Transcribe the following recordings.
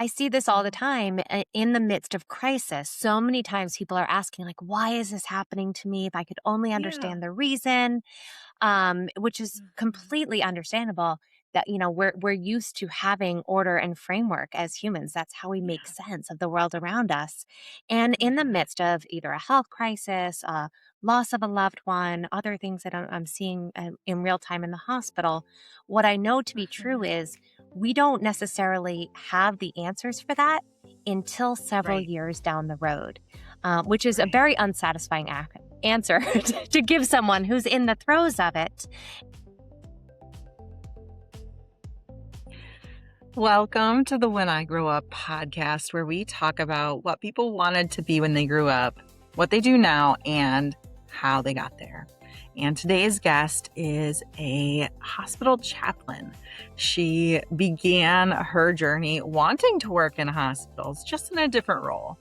I see this all the Oh, time in the midst of crisis. So many times people are asking, like, why is this happening to me? If I could only yeah. understand the reason, which is Mhm. completely understandable. That we're used to having order and framework as humans. That's how we make Yeah. sense of the world around us. And in the Mhm. midst of either a health crisis, loss of a loved one, other things that I'm seeing in real time in the hospital, what I know to be true Mhm. is we don't necessarily have the answers for that until several Right. years down the road, which is a Right. very unsatisfying answer to give someone who's in the throes of it. Welcome to the When I Grow Up podcast, where we talk about what people wanted to be when they grew up, what they do now, and how they got there. And today's guest is a hospital chaplain. She began her journey wanting to work in hospitals, just in a different role.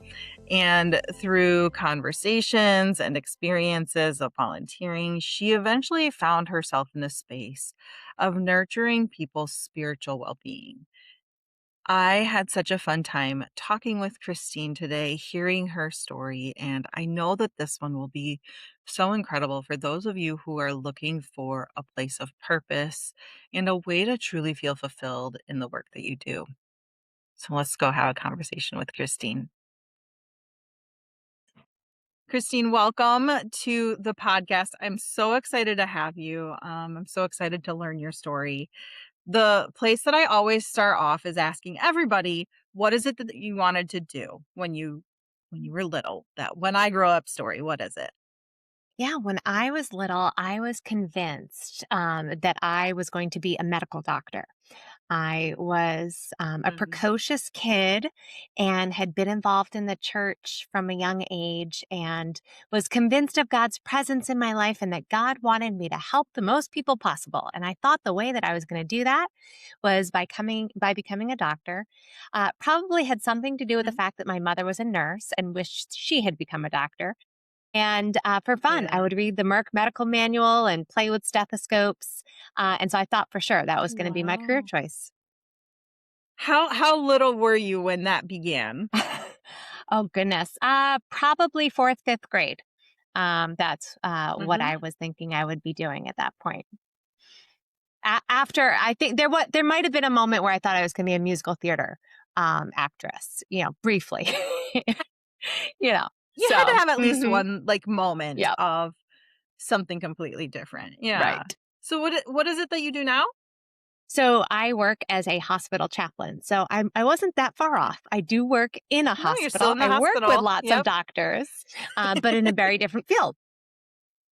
And through conversations and experiences of volunteering, she eventually found herself in the space of nurturing people's spiritual well being. I had such a fun time talking with Christine today, hearing her story, and I know that this one will be so incredible for those of you who are looking for a place of purpose and a way to truly feel fulfilled in the work that you do. So let's go have a conversation with Christine. Christine, welcome to the podcast. I'm so excited to have you. I'm so excited to learn your story. The place that I always start off is asking everybody, what is it that you wanted to do when you were little? That when I grow up story, what is it? Yeah, when I was little, I was convinced that I was going to be a medical doctor. I was a Mhm. precocious kid and had been involved in the church from a young age and was convinced of God's presence in my life and that God wanted me to help the most people possible. And I thought the way that I was going to do that was by becoming a doctor. Probably had something to do with the Mhm. fact that my mother was a nurse and wished she had become a doctor. And, for fun, I Yeah. would read the Merck medical manual and play with stethoscopes, and so I thought for sure that was gonna be my career Wow. choice. How little were you when that began? Oh, goodness. Probably 4th, 5th grade. That's, what Mhm. I was thinking I would be doing at that point. After I think there might have been a moment where I thought I was gonna be a musical theater, actress, briefly, you know, You had to so have at least mhm. one like moment Yep, of something completely different. Yeah. right. So what is it that you do now? So I work as a hospital chaplain. So I wasn't that far Okay. off. I do work in a No, you're still hospital. in the I work with hospital. lots of Yep. doctors, but in a very different field.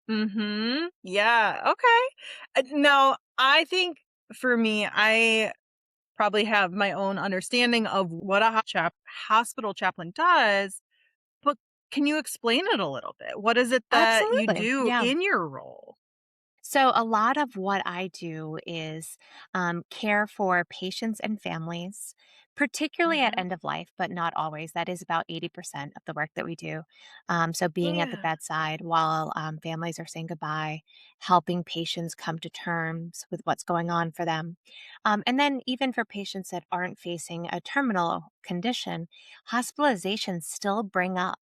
Mhm. Yeah, okay. Now, I think for me, I probably have my own understanding of what a hospital chaplain does, but can you explain it a little bit? What is it that you Absolutely. do Yeah. in your role? So, a lot of what I do is care for patients and families, particularly at Mhm. end of life, but not always. That is about 80% of the work that we do. So, being at the Yeah. bedside while families are saying goodbye, helping patients come to terms with what's going on for them. And then, even for patients that aren't facing a terminal condition, hospitalizations still bring up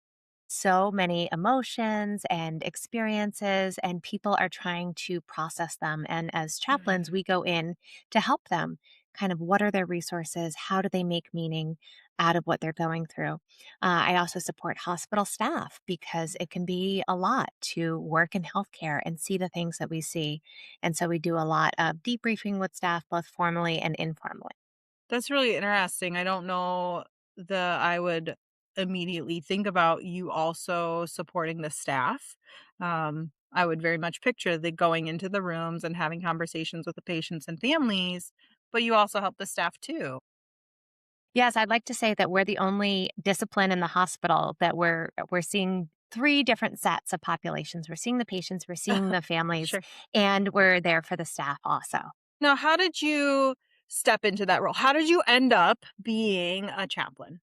so many emotions and experiences, and people are trying to process them. And as chaplains, Mhm. we go in to help them. Kind of what are their resources? How do they make meaning out of what they're going through? I also support hospital staff because it can be a lot to work in healthcare and see the things that we see. And so we do a lot of debriefing with staff, both formally and informally. That's really interesting. I don't know that I would immediately think about you also supporting the staff. I would very much picture the going into the rooms and having conversations with the patients and families, but you also help the staff too. Yes, I'd like to say that we're the only discipline in the hospital that we're seeing 3 different sets of populations. We're seeing the patients, we're seeing the families, Sure. and we're there for the staff also. Now, how did you step into that role? How did you end up being a chaplain?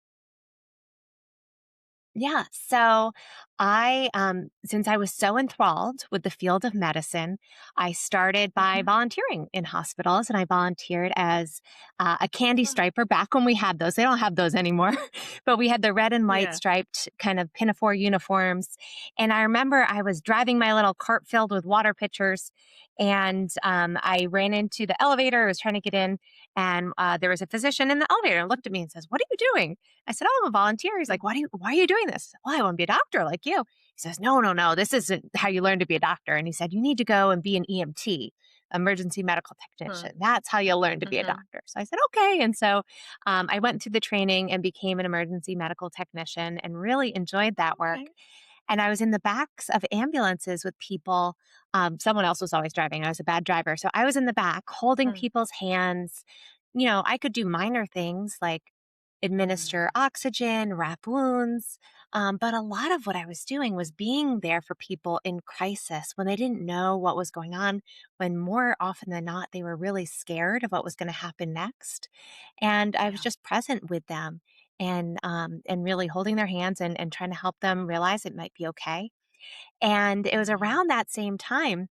Yeah. So since I was so enthralled with the field of medicine, I started by Mhm. volunteering in hospitals, and I volunteered as a candy Mm. striper back when we had those. They don't have those anymore, but we had the red and white Yeah. striped kind of pinafore uniforms. And I remember I was driving my little cart filled with water pitchers, and I ran into the elevator. I was trying to get in, and there was a physician in the elevator and looked at me and says, "What are you doing?" I said, "Oh, I'm a volunteer." He's Mm. like, why are you doing this?" "Well, I want to be a doctor like you." He says, "No, no, no. This isn't how you learn to be a doctor." And he said, "You need to go and be an EMT, emergency medical Huh. technician. That's how you'll learn to be a Mhm. doctor." So I said, "Okay." And so I went through the training and became an emergency medical technician and really enjoyed that work. Okay. And I was in the backs of ambulances with people. Someone else was always driving. I was a bad driver. So I was in the back holding Mm. people's hands. I could do minor things like administer Mhm. oxygen, wrap wounds. But a lot of what I was doing was being there for people in crisis when they didn't know what was going on, when more often than not, they were really scared of what was going to happen next. And I was Yeah. just present with them and really holding their hands and trying to help them realize it might be okay. And it was Mhm. around that same time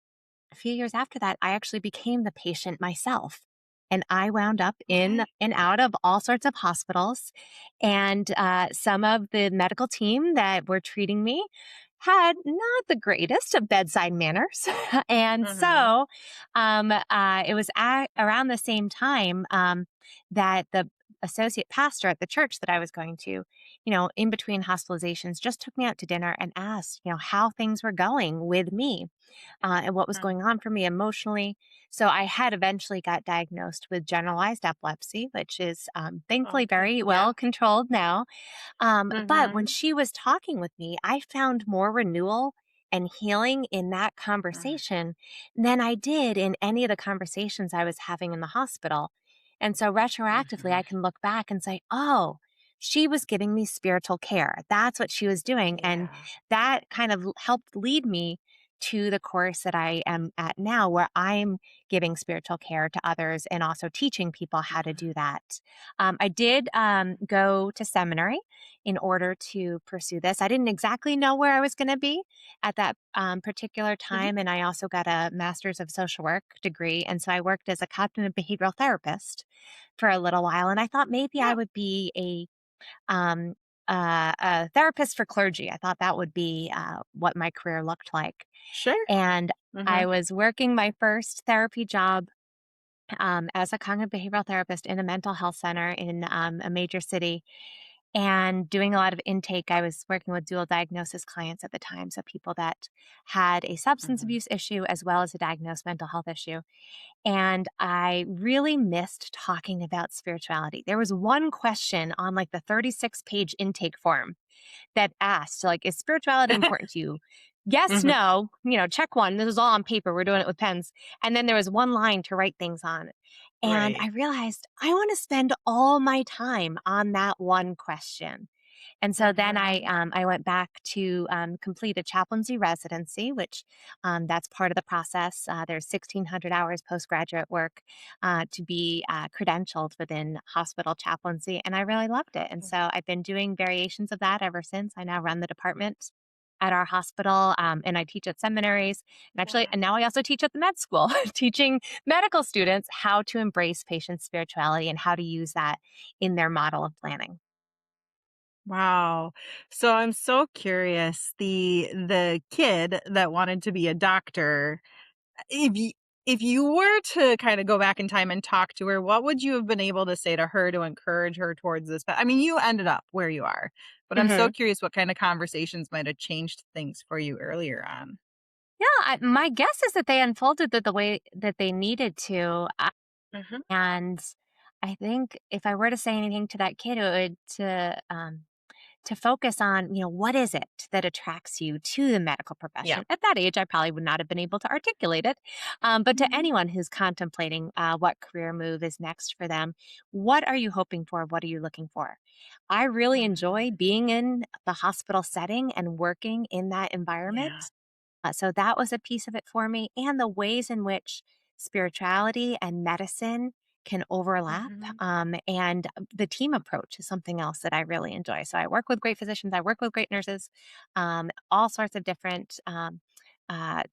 a few years after that, I actually became the patient myself. And I wound up in Okay. and out of all sorts of hospitals. And some of the medical team that were treating me had not the greatest of bedside manners. And Mhm. so it was around the same time that the associate pastor at the church that I was going to, in between hospitalizations, just took me out to dinner and asked, how things were going with me and what was Mm. going on for me emotionally. So I had eventually got diagnosed with generalized epilepsy, which is thankfully Okay. very Yeah. well controlled now. But when Mhm. she was talking with me, I found more renewal and healing in that Mm. conversation than I did in any of the conversations I was having in the hospital. And so retroactively, I Mhm. can look back and say, oh, she was giving me spiritual care. That's what she was doing. And Yeah. that kind of helped lead me to the course that I am at now, where I'm giving spiritual care to others and also teaching people how to Mhm. do that. I did go to seminary in order to pursue this. I didn't exactly know where I was going to be at that particular Mhm. time. And I also got a master's of social work degree. And so I worked as a cognitive behavioral therapist for a little while. And I thought maybe I Yeah. would be um, a therapist for clergy. I thought that would be what my career looked like. Sure. And I Mhm. was working my first therapy job as a cognitive behavioral therapist in a mental health center in a major city and doing a lot of intake. I was working with dual diagnosis clients at the time. So people that had a substance Mhm. abuse issue as well as a diagnosed mental health issue. And I really missed talking about spirituality. There was one question on like the 36-page intake form that asked, like, is spirituality important to you? Yes, Mhm. no, check one. This is all on paper. We're doing it with pens. And then there was one line to write things on. And Right. I realized I want to spend all my time on that one question. And so then Mhm. I went back to complete a chaplaincy residency, which that's part of the process. There's 1,600 hours postgraduate work to be credentialed within hospital chaplaincy, and I really loved it. And Mm. so I've been doing variations of that ever since. I now run the department at our hospital, and I teach at seminaries, and Yeah. now I also teach at the med school, teaching medical students how to embrace patient spirituality and how to use that in their model of planning. Wow. So I'm so curious, the kid that wanted to be a doctor, if you if you were to kind of go back in time and talk to her, what would you have been able to say to her to encourage her towards this? But I mean, you ended up where you are, but I'm so Mhm. curious what kind of conversations might have changed things for you earlier on. Yeah, my guess is that they unfolded it the way that they needed to, Mhm. and I think if I were to say anything to that kid, it would to focus on, what is it that attracts you to the medical Yeah. profession? At that age, I probably would not have been able to articulate it, but to Mhm. anyone who's contemplating what career move is next for them, what are you hoping for? What are you looking for? I really enjoy Mhm. being in the hospital setting and working in that Yeah. environment. So that was a piece of it for me, and the ways in which spirituality and medicine can overlap. Mhm. And the team approach is something else that I really enjoy. So I work with great physicians, I work with great nurses, all sorts of different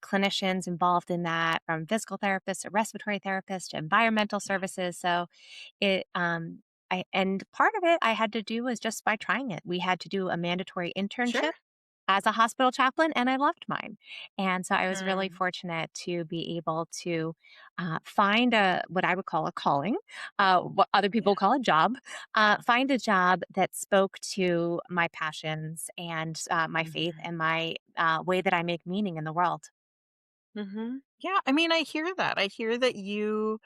clinicians involved in that, from physical therapists to respiratory therapists to environmental Yeah. services. So it, and part of it I had to do was just by trying it. We had to do a mandatory Sure. internship as a hospital chaplain, and I loved mine. And so I was really Mm. fortunate to be able to find a what I would call a calling, what other Yeah. people call a job, find a job that spoke to my passions and my faith Mhm. and my way that I make meaning in the world. Mhm. Yeah, I mean, I hear that. I hear that you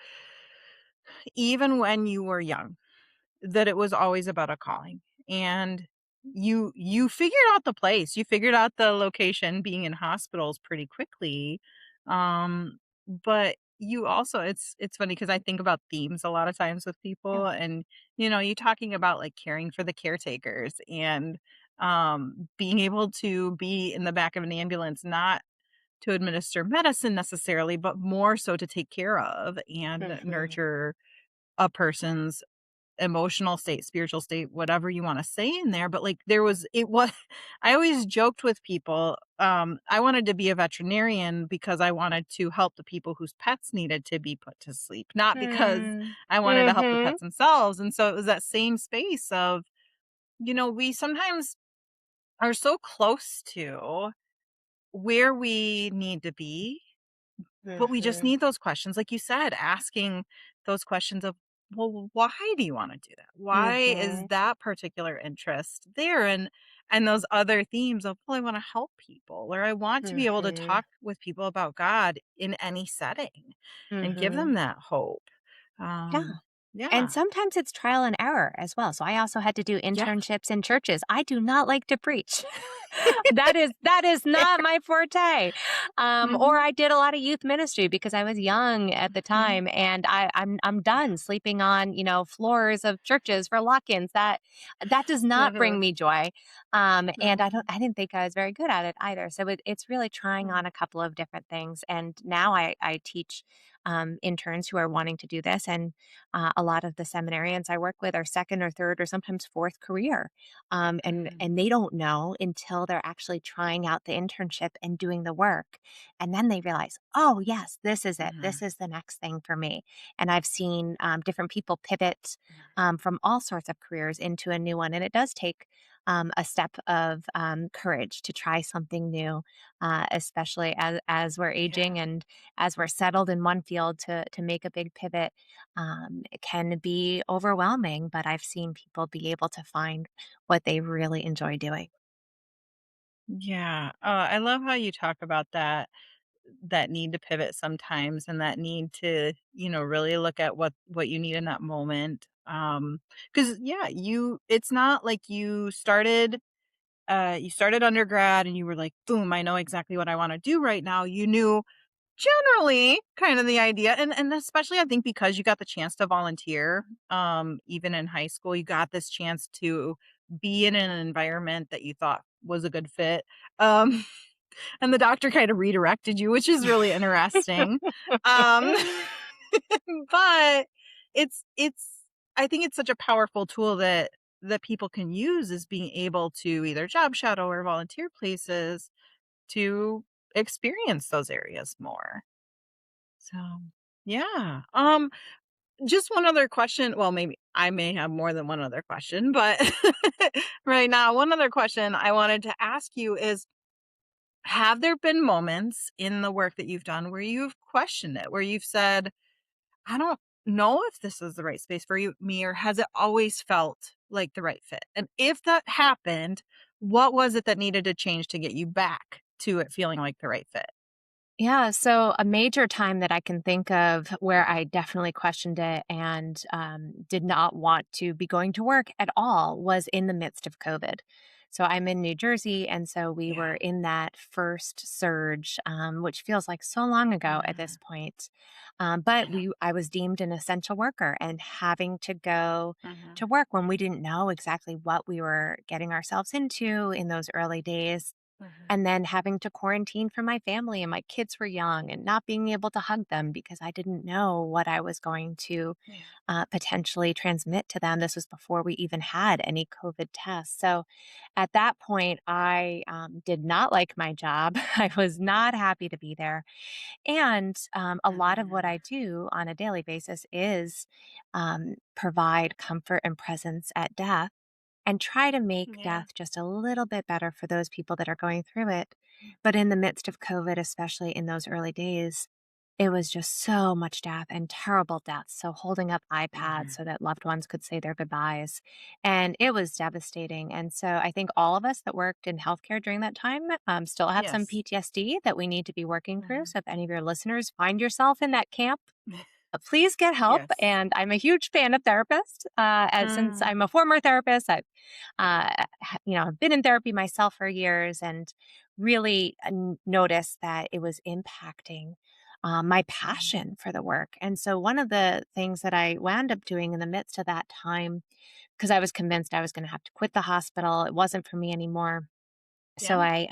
even when you were young, that it was always about a calling, and you figured out the place, you figured out the location being in hospitals pretty quickly, but you also it's funny because I think about themes a lot of times with Yeah. people and, you talking about, like, caring for the caretakers and, being able to be in the back of an ambulance, not to administer medicine necessarily, but more so to take care of and Hmm. nurture a person's emotional state, spiritual state, whatever you wanna say in there, but, like, it was I always joked with people, I wanted to be a veterinarian because I wanted to help the people whose pets needed to be put to sleep, not because Mm. I wanted to help the Hmm. pets themselves, and so it was that same space of, we sometimes are so close to where we need to be, but we just Hmm. need those questions, like you said, asking those questions of, "Well, why do you wanna do that? Why is Hmm. that particular interest there?" And those other themes of, "Well, I wanna help people," or, "I want to be able to Hmm. talk with people about God in any setting and give Hmm. them that hope." Yeah. And Yeah. sometimes it's trial and error as well. So I also had to do Yeah. internships in churches. I do not like to preach. That is not my forte. Or Mhm. I did a lot of youth ministry because I was young at the Mhm. time, and I'm Yeah. done sleeping on floors of churches for lock-ins. That does not bring Mhm. me joy. And Mhm. I didn't think I was very good at it either. So it's really trying Mm. on a couple of different things. And now I teach interns who are wanting to do this, and a lot of the seminarians I work with are second or third or sometimes fourth career, Mhm. and they don't know until they're actually trying out the internship and doing the work, and then they realize, oh yes, this is it. This Mhm. is the next thing for me. And I've seen different people pivot Yeah. from all sorts of careers into a new one, and it does take a step of courage to try something new, especially as we're Yeah. aging and as we're settled in one field to make a big pivot. It can be overwhelming, but I've seen people be able to find what they really enjoy doing. Yeah. I love how you talk about that need to pivot sometimes and that need to, really look at what you need in that moment. Cuz yeah, it's not like you started undergrad and you were like, "Boom, I know exactly what I want to do right now." You knew generally kind of the idea and especially I think because you got the chance to volunteer even in high school, you got this chance to be in an environment that you thought was a good fit. Um and the doctor kind of redirected you, which is really interesting. Um, but it's I think it's such a powerful tool that people can use is being able to either job shadow or volunteer places to experience those areas more. So, yeah. Just one other question. Well, maybe I may have more than one other question, but right now, one other question I wanted to ask you is have there been moments in the work that you've done where you've questioned it, where you've said, "I don't know if this is the right space for me," or has it always felt like the right fit? And if that happened, what was it that needed to change to get you back to it feeling like the right fit? Yeah, so a major time that I can think of where I definitely questioned it and did not want to be going to work at all was in the midst of COVID. So I'm in New Jersey, and so we Yeah. were in that first surge, which feels like so long ago at this Mhm. point. But Yeah. I was deemed an essential worker, and having to go Mhm. to work when we didn't know exactly what we were getting ourselves into in those early days Mhm. and then having to quarantine from my family, and my kids were young, and not being able to hug them because I didn't know what I was going to Yeah. potentially transmit to them. This was before we even had any COVID tests. So at that point, I did not like my job. I was not happy to be there. And a lot of what Mhm. I do on a daily basis is provide comfort and presence at death and try to make Yeah. death just a little bit better for those people that are going through it. But in the midst of COVID, especially in those early days, it was just so much death and terrible deaths. So holding up iPads Mhm. so that loved ones could say their goodbyes. And it was devastating. And so I think all of us that worked in healthcare during that time still have some Yes. PTSD that we need to be working through. Mhm. So if any of your listeners find yourself in that camp, please get help. Yes. And I'm a huge fan of therapists. Since Mm. I'm a former therapist, I've have been in therapy myself for years, and really noticed that it was impacting my Mhm. passion for the work. And so one of the things that I wound up doing in the midst of that time, because I was convinced I was going to have to quit the hospital, it wasn't for me anymore, so Yeah. I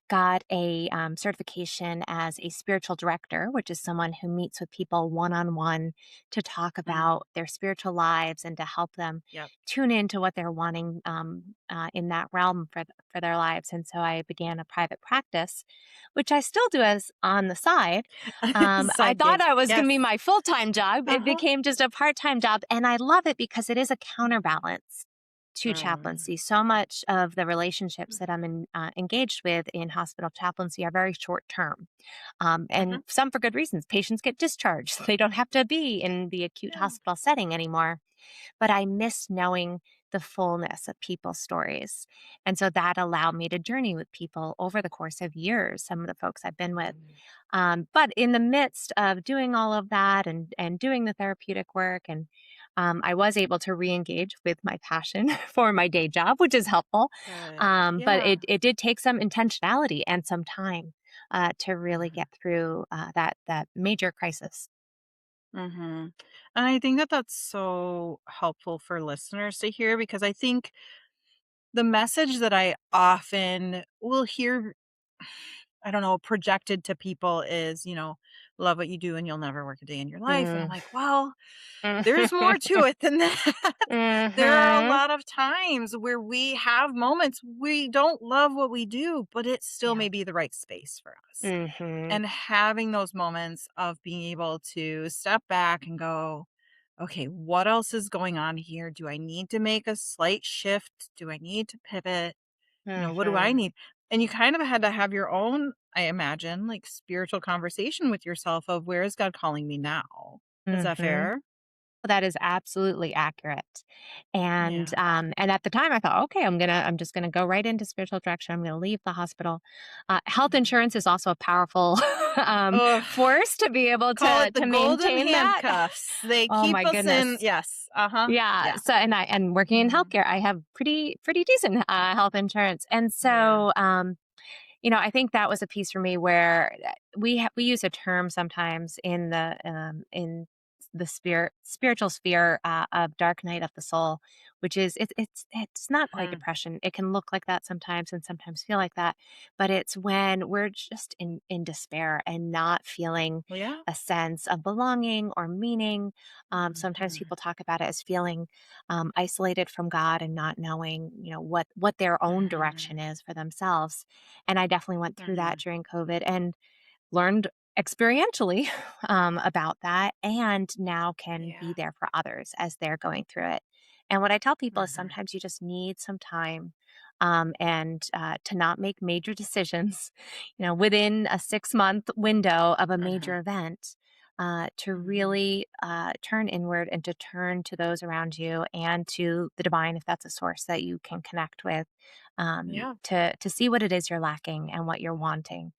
got a certification as a spiritual director, which is someone who meets with people one on one to talk Mhm. about their spiritual lives and to help them Yep. tune into what they're wanting in that realm for their lives. And so I began a private practice, which I still do as on the side. I Side thought gig. I was going to Yes. be my full time job. It Uh-huh. became just a part time job, and I love it because it is a counterbalance to Mm. chaplaincy. So much of the relationships that I'm engaged with in hospital chaplaincy are very short term, and Mhm. some for good reasons. Patients get discharged; they don't have to be in the acute Yeah. hospital setting anymore. But I miss knowing the fullness of people's stories, and so that allowed me to journey with people over the course of years. Some of the folks I've been with, Mhm. but in the midst of doing all of that and doing the therapeutic work, and I was able to re-engage with my passion for my day job, which is helpful. Good. But Yeah. it did take some intentionality and some time to really Mhm. get through that major crisis. Mhm. And I think that that's so helpful for listeners to hear because I think the message that I often will hear, I don't know, projected to people is, love what you do and you'll never work a day in your life. And I'm Mm. like, well, there's more to it than that. There are a Mhm. lot of times where we have moments we don't love what we do, but it still Yeah. may be the right space for us. Mhm. And having those moments of being able to step back and go, okay, what else is going on here? Do I need to make a slight shift? Do I need to pivot? What do I Mhm. need? And you kind of had to have your own, I imagine, like spiritual conversation with yourself of where is God calling me now? Is that Mhm. fair? That is absolutely accurate. Yeah. And at the time I thought, okay, I'm just gonna go right into spiritual direction. I'm gonna leave the hospital. Health Mhm. insurance is also a powerful Ugh. force to be able Call it the to golden maintain that. handcuffs. They Oh keep my us in. goodness. Yes. Uh-huh. Yeah. Yeah. So and working in Mhm. healthcare, I have pretty decent health insurance. And Yeah. so I think that was a piece for me where we use a term sometimes in the spiritual sphere of dark night of the soul, which is it's not quite Mm. depression. It can look like that sometimes and sometimes feel like that, but it's when we're just in despair and not feeling Well, yeah. a sense of belonging or meaning. Sometimes Mhm. people talk about it as feeling isolated from God and not knowing, what their own Mhm. direction is for themselves. And I definitely went through that Mhm. during COVID and learned experientially about that, and now can be Yeah. there for others as they're going through it. And what I tell people is Mhm. sometimes you just need some time and to not make major decisions, within a 6 month window of a Mhm. major event. To Mhm. really turn inward and to turn to those around you and to the divine, if that's a source that you can connect with, Yeah. to see what it is you're lacking and what you're wanting.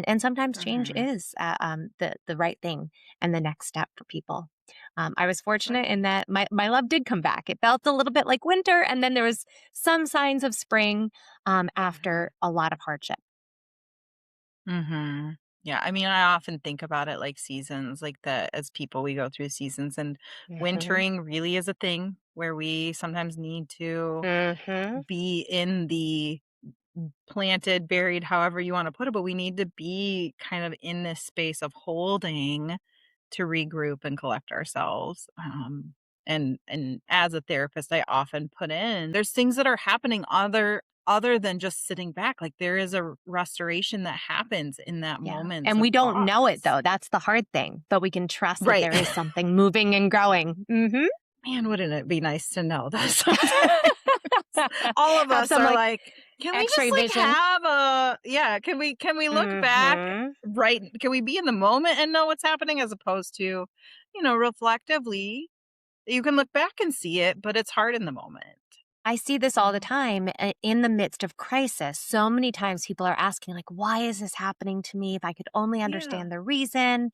And sometimes change Mhm. is the right thing and the next step for people. I was fortunate Good. in that my love did come back. It felt a little bit like winter, and then there was some signs of spring Mhm. after a lot of hardship. Mhm. Yeah, I mean, I often think about it like seasons, like that as people we go through seasons and Hmm. wintering really is a thing where we sometimes need to Hmm. be in the planted, buried, however you wanna put it, but we need to be kind of in this space of holding to regroup and collect ourselves. And as a therapist, I often put in there's things that are happening other than just sitting back. Like there is a restoration that happens in that Yeah. moments And of we don't know it pause. though. That's the hard thing, but we can trust that Right. there is something moving and growing. Mhm. Man, wouldn't it be nice to know that sometimes all of Have us some are like like, "Can we just, X-ray like, vision. have a" yeah, can we look back Mhm. right can we be in the moment and know what's happening as opposed to, reflectively, you can look back and see it, but it's hard in the moment. I see this all the Um, time in the midst of crisis. So many times people are asking like, "Why is this happening to me? If I could only yeah. understand the reason."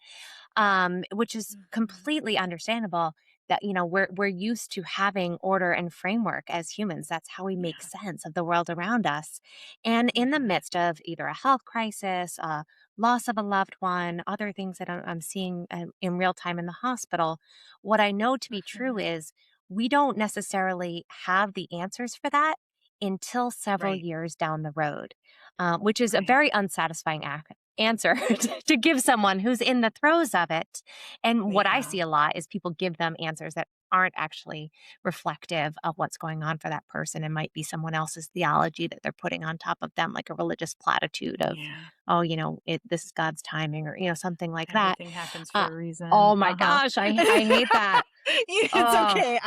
Which is Mhm. completely understandable that we're used to having order and framework as humans. That's how we make Yes. sense of the world around us. And in the Mhm. midst of either a health crisis, loss of a loved one, other things that I'm seeing in real time in the hospital, what I know to be true Mhm. is we don't necessarily have the answers for that until several Right, years down the road, which is a right. very unsatisfying answer to give someone who's in the throes of it. And what I Yeah. see a lot is people give them answers that aren't actually reflective of what's going on for that person and might be someone else's theology that they're putting on top of them, like a religious platitude of, Yeah. oh, this is God's timing, or something like that. Everything happens Uh, for a oh reason. my Uh-huh. gosh, I hate that. It's Oh. okay.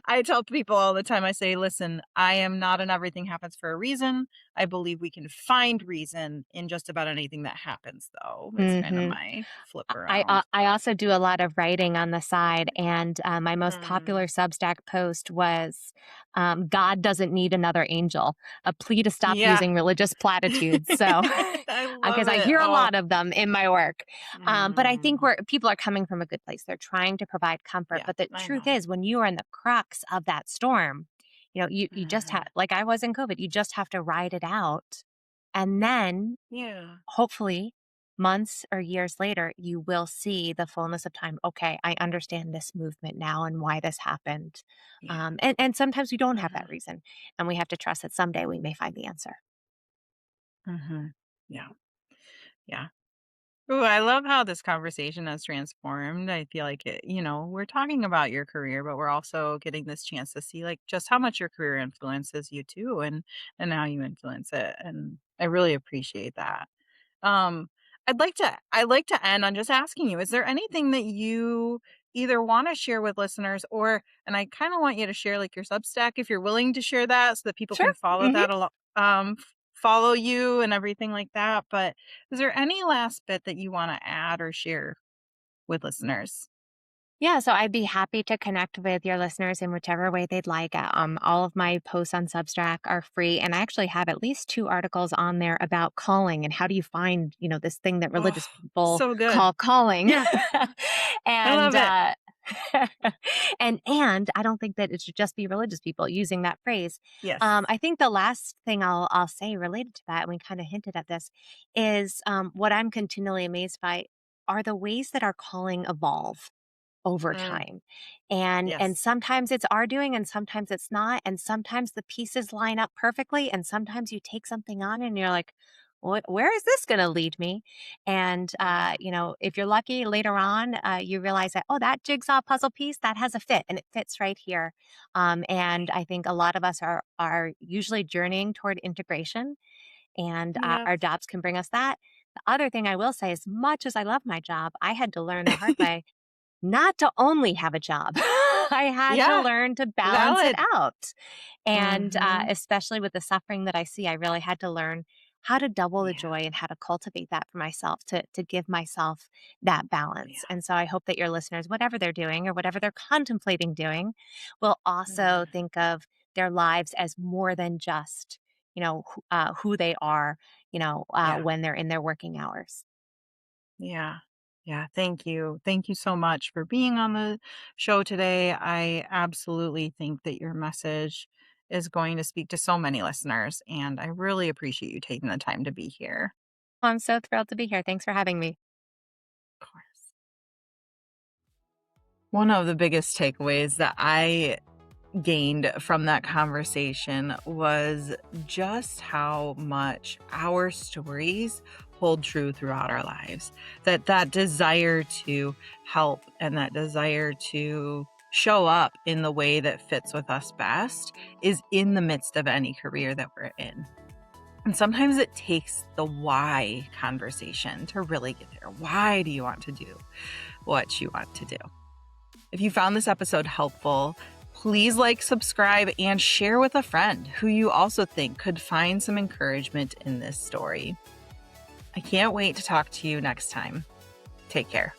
I tell people all the time, I say, "Listen, I am not an everything happens for a reason. I believe we can find reason in just about anything that happens, though," is kind of Hmm. my flip I around. I also do a lot of writing on the side, and my most Mm. popular Substack post was, "God doesn't need another angel," a plea to stop Yeah. using religious platitudes. So, I love because I it. hear a Oh. lot of them in my work, but I think Mm. where people are coming from a good place. They're trying to provide comfort, Yeah, but the I truth know. is, when you are in the crux of that storm, you just have, Mhm. like I was in COVID, you just have to ride it out, and then Yeah. hopefully months or years later you will see the fullness of time. Okay, I understand this movement now and why this happened. Yeah. And sometimes we don't have that Mhm. reason, and we have to trust that someday we may find the answer. Mhm. Yeah. Yeah. Ooh, I love how this conversation has transformed. I feel like we're talking about your career, but we're also getting this chance to see like just how much your career influences you too and how you influence it. And I really appreciate that. Um, I'd like to end on just asking you, is there anything that you either want to share with listeners or and I kind of want you to share like your Substack if you're willing to share that so that people Sure. can follow Hmm. that follow you and everything like that. But is there any last bit that you want to add or share with listeners? Yeah, so I'd be happy to connect with your listeners in whichever way they'd like. All of my posts on Substack are free, and I actually have at least two articles on there about calling and how do you find, this thing that Oh, religious people so good. call calling. Yeah, I and love it. and I don't think that it should just be religious people using that phrase. Yes. I think the last thing I'll say related to that, and we kind of hinted at this, is what I'm continually amazed by are the ways that our calling evolve over Mm, time. And yes. sometimes it's our doing and sometimes it's not. And sometimes the pieces line up perfectly. And sometimes you take something on and you're like, where is this going to lead me? And, Yeah. if you're lucky later on, you realize that, oh, that jigsaw puzzle piece, that has a fit and it fits right here. And Right. I think a lot of us are usually journeying toward integration, and Yep. our jobs can bring us that. The other thing I will say, as much as I love my job, I had to learn the hard way not to only have a job. I had to Yeah. learn to balance it Valid. out. And, Mhm. especially with the suffering that I see, I really had to learn how to double the Yeah. joy and how to cultivate that for myself, to give myself that balance. Yeah. And so I hope that your listeners, whatever they're doing or whatever they're contemplating doing, will also Mhm. think of their lives as more than just, who they are, Yeah. when they're in their working hours. Yeah. Yeah. Thank you. Thank you so much for being on the show today. I absolutely think that your message is going to speak to so many listeners, and I really appreciate you taking the time to be here. I'm so thrilled to be here. Thanks for having me. Of course. One of the biggest takeaways that I gained from that conversation was just how much our stories hold true throughout our lives. That desire to help and that desire to show up in the way that fits with us best is in the midst of any career that we're in. And sometimes it takes the why conversation to really get there. Why do you want to do what you want to do? If you found this episode helpful, please like, subscribe, and share with a friend who you also think could find some encouragement in this story. I can't wait to talk to you next time. Take care.